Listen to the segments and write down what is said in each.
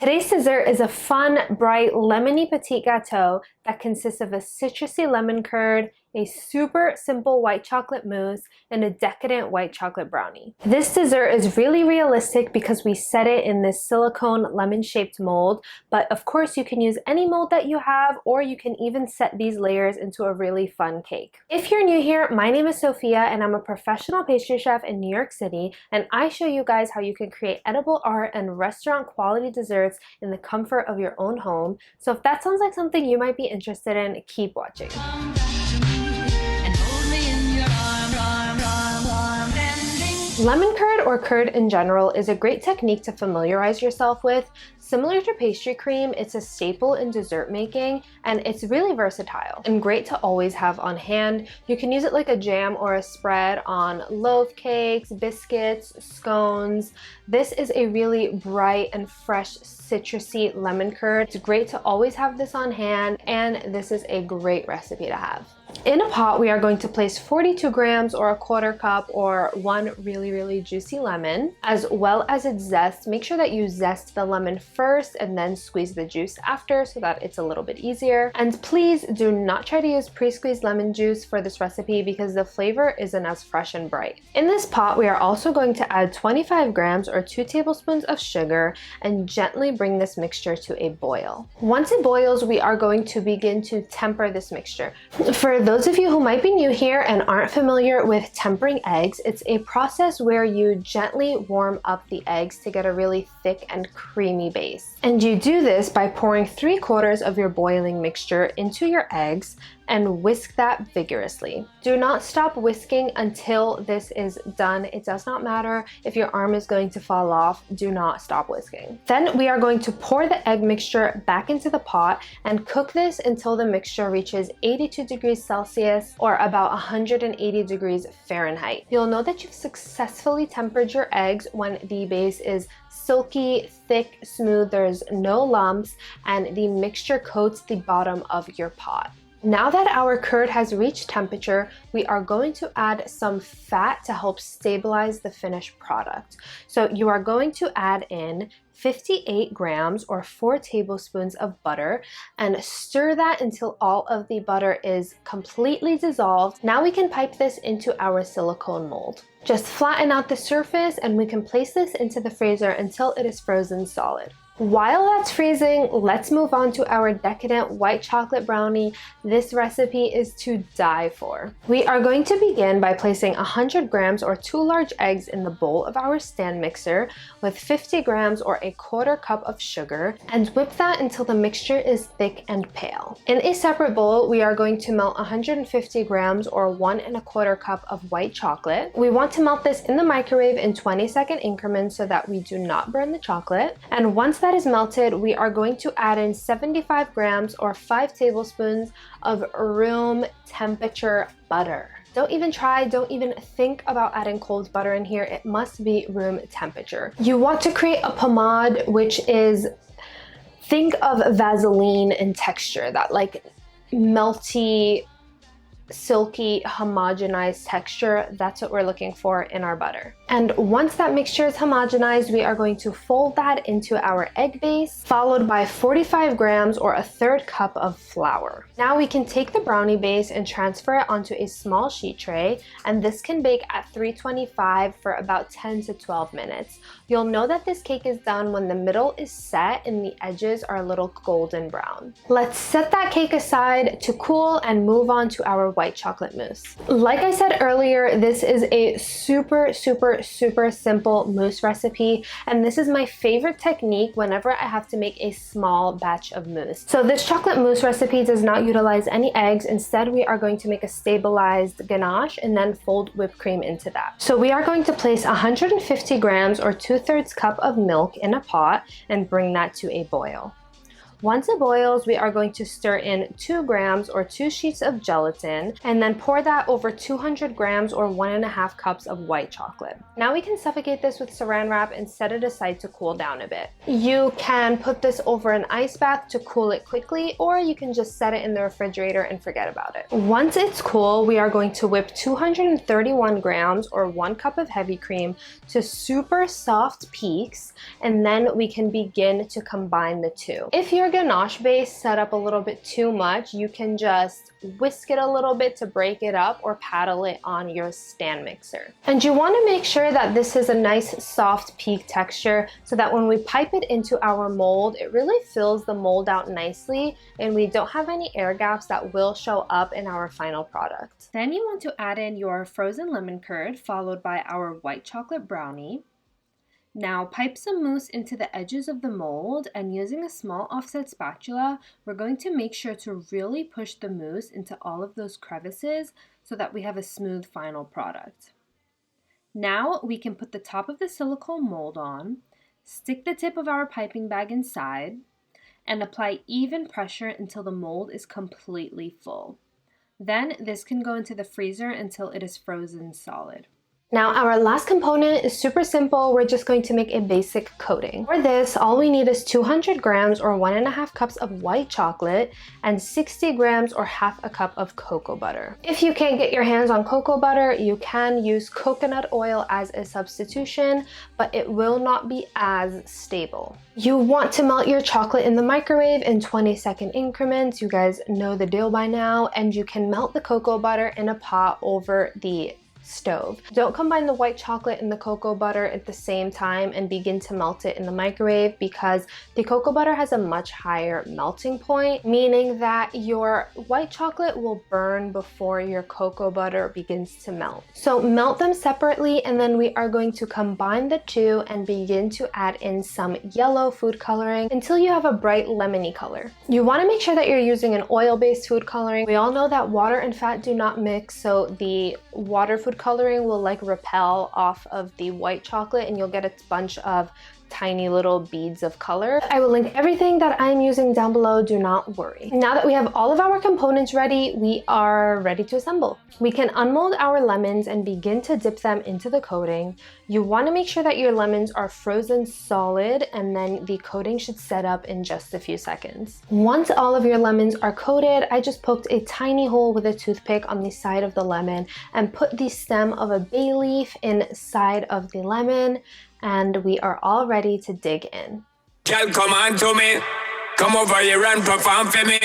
Today's dessert is a fun, bright, lemony petit gâteau that consists of a citrusy lemon curd, a super simple white chocolate mousse, and a decadent white chocolate brownie. This dessert is really realistic because we set it in this silicone lemon-shaped mold, but of course you can use any mold that you have, or you can even set these layers into a really fun cake. If you're new here, my name is Sophia and I'm a professional pastry chef in New York City, and I show you guys how you can create edible art and restaurant quality desserts in the comfort of your own home. So if that sounds like something you might be interested in, keep watching. Lemon curd, or curd in general, is a great technique to familiarize yourself with. Similar to pastry cream, it's a staple in dessert making, and it's really versatile and great to always have on hand. You can use it like a jam or a spread on loaf cakes, biscuits, scones. This is a really bright and fresh citrusy lemon curd. It's great to always have this on hand, and this is a great recipe to have. In a pot, we are going to place 42 grams or a quarter cup or one really juicy lemon, as well as its zest. Make sure that you zest the lemon first and then squeeze the juice after so that it's a little bit easier. And please do not try to use pre-squeezed lemon juice for this recipe because the flavor isn't as fresh and bright. In this pot, we are also going to add 25 grams or 2 tablespoons of sugar and gently bring this mixture to a boil. Once it boils, we are going to begin to temper this mixture. For those of you who might be new here and aren't familiar with tempering eggs, it's a process where you gently warm up the eggs to get a really thick and creamy base. And you do this by pouring 3/4 of your boiling mixture into your eggs and whisk that vigorously. Do not stop whisking until this is done. It does not matter if your arm is going to fall off, do not stop whisking. Then we are going to pour the egg mixture back into the pot and cook this until the mixture reaches 82 degrees Celsius or about 180 degrees Fahrenheit. You'll know that you've successfully tempered your eggs when the base is silky, thick, smooth, there's no lumps, and the mixture coats the bottom of your pot. Now that our curd has reached temperature, we are going to add some fat to help stabilize the finished product. So you are going to add in 58 grams or 4 tablespoons of butter and stir that until all of the butter is completely dissolved. Now we can pipe this into our silicone mold. Just flatten out the surface and we can place this into the freezer until it is frozen solid. While that's freezing, let's move on to our decadent white chocolate brownie. This recipe is to die for. We are going to begin by placing 100 grams or 2 large eggs in the bowl of our stand mixer with 50 grams or a quarter cup of sugar and whip that until the mixture is thick and pale. In a separate bowl, we are going to melt 150 grams or 1 1/4 cup of white chocolate. We want to melt this in the microwave in 20-second increments so that we do not burn the chocolate. And once that is melted, we are going to add in 75 grams or 5 tablespoons of room temperature butter. Don't even try, don't even think about adding cold butter in here. It must be room temperature. You want to create a pomade, which is, think of Vaseline in texture, that like melty, silky, homogenized texture. That's what we're looking for in our butter. And once that mixture is homogenized, we are going to fold that into our egg base, followed by 45 grams or 1/3 cup of flour. Now we can take the brownie base and transfer it onto a small sheet tray, and this can bake at 325 for about 10 to 12 minutes. You'll know that this cake is done when the middle is set and the edges are a little golden brown. Let's set that cake aside to cool and move on to our white chocolate mousse. Like I said earlier, this is a super simple mousse recipe, and this is my favorite technique whenever I have to make a small batch of mousse. So this chocolate mousse recipe does not utilize any eggs. Instead, we are going to make a stabilized ganache and then fold whipped cream into that. So we are going to place 150 grams or 2/3 cup of milk in a pot and bring that to a boil. Once it boils, we are going to stir in 2 grams or 2 sheets of gelatin and then pour that over 200 grams or 1.5 cups of white chocolate. Now we can suffocate this with saran wrap and set it aside to cool down a bit. You can put this over an ice bath to cool it quickly, or you can just set it in the refrigerator and forget about it. Once it's cool, we are going to whip 231 grams or 1 cup of heavy cream to super soft peaks, and then we can begin to combine the two. If your ganache base set up a little bit too much, you can just whisk it a little bit to break it up or paddle it on your stand mixer. And you want to make sure that this is a nice soft peak texture so that when we pipe it into our mold, it really fills the mold out nicely and we don't have any air gaps that will show up in our final product. Then you want to add in your frozen lemon curd followed by our white chocolate brownie. Now pipe some mousse into the edges of the mold, and using a small offset spatula, we're going to make sure to really push the mousse into all of those crevices so that we have a smooth final product. Now we can put the top of the silicone mold on, stick the tip of our piping bag inside, and apply even pressure until the mold is completely full. Then this can go into the freezer until it is frozen solid. Now our last component is super simple. We're just going to make a basic coating. For this, all we need is 200 grams or 1.5 cups of white chocolate and 60 grams or half a cup of cocoa butter. If you can't get your hands on cocoa butter, you can use coconut oil as a substitution, but it will not be as stable. You want to melt your chocolate in the microwave in 20-second increments. You guys know the deal by now, and you can melt the cocoa butter in a pot over the stove. Don't combine the white chocolate and the cocoa butter at the same time and begin to melt it in the microwave, because the cocoa butter has a much higher melting point, meaning that your white chocolate will burn before your cocoa butter begins to melt. So melt them separately, and then we are going to combine the two and begin to add in some yellow food coloring until you have a bright lemony color. You want to make sure that you're using an oil-based food coloring. We all know that water and fat do not mix, so the water food coloring will like repel off of the white chocolate and you'll get a bunch of tiny little beads of color. I will link everything that I'm using down below, do not worry. Now that we have all of our components ready, we are ready to assemble. We can unmold our lemons and begin to dip them into the coating. You want to make sure that your lemons are frozen solid, and then the coating should set up in just a few seconds. Once all of your lemons are coated, I just poked a tiny hole with a toothpick on the side of the lemon and put the stem of a bay leaf inside of the lemon, and we are all ready to dig in. Girl, come on to me. Come over here and perform for me.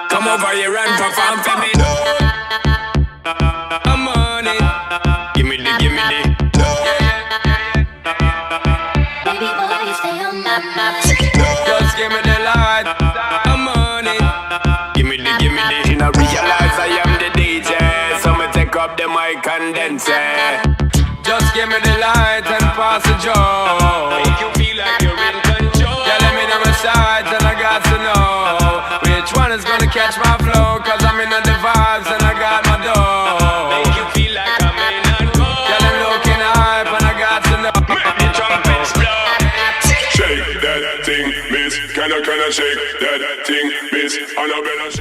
Come over here and perform for me. I'm on it. Give me the. Baby boy, stay on my mind. Just give me the light. I'm on it. Give me the. You know, realize I am the DJ, so me take up the mic and dance. Just give me the light and pass the joe. Make you feel like you're in control. Yeah, let me know my sides and I got to know which one is gonna catch my flow, cause I'm in the vibes and I got my dough. Make you feel like I'm in and go. Yeah, I'm looking hype and I got to know. Make the trumpets blow. Shake that thing, miss. Can I shake that thing, miss?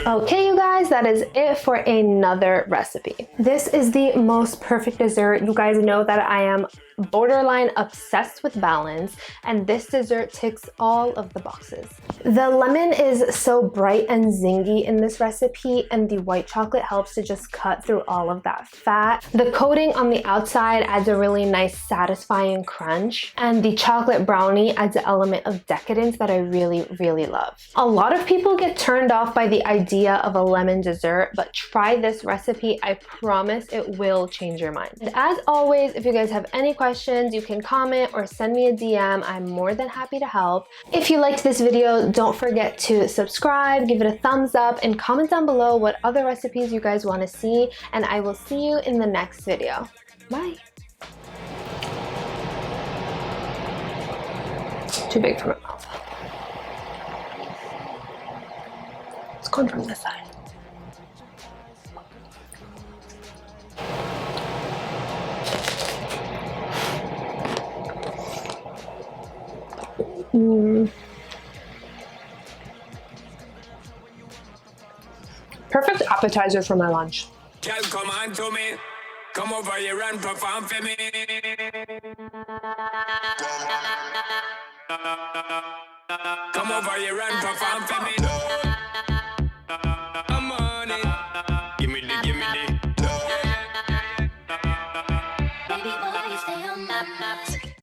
Okay, you guys, that is it for another recipe. This is the most perfect dessert. You guys know that I am borderline obsessed with balance, and this dessert ticks all of the boxes. The lemon is so bright and zingy in this recipe, and the white chocolate helps to just cut through all of that fat. The coating on the outside adds a really nice satisfying crunch, and the chocolate brownie adds an element of decadence that I really love. A lot of people get turned off by the idea of a lemon dessert, but try this recipe. I promise it will change your mind. And as always, if you guys have any questions, you can comment or send me a DM. I'm more than happy to help. If you liked this video, don't forget to subscribe, give it a thumbs up, and comment down below what other recipes you guys want to see, and I will see you in the next video. Bye. Too big for my mouth. It's going from this side. Perfect appetizer for my lunch. Girl, come on to me. Come over here and perform for me. Come over here and perform for me. I'm on it. Give me the, give me the. Baby boy, stay on my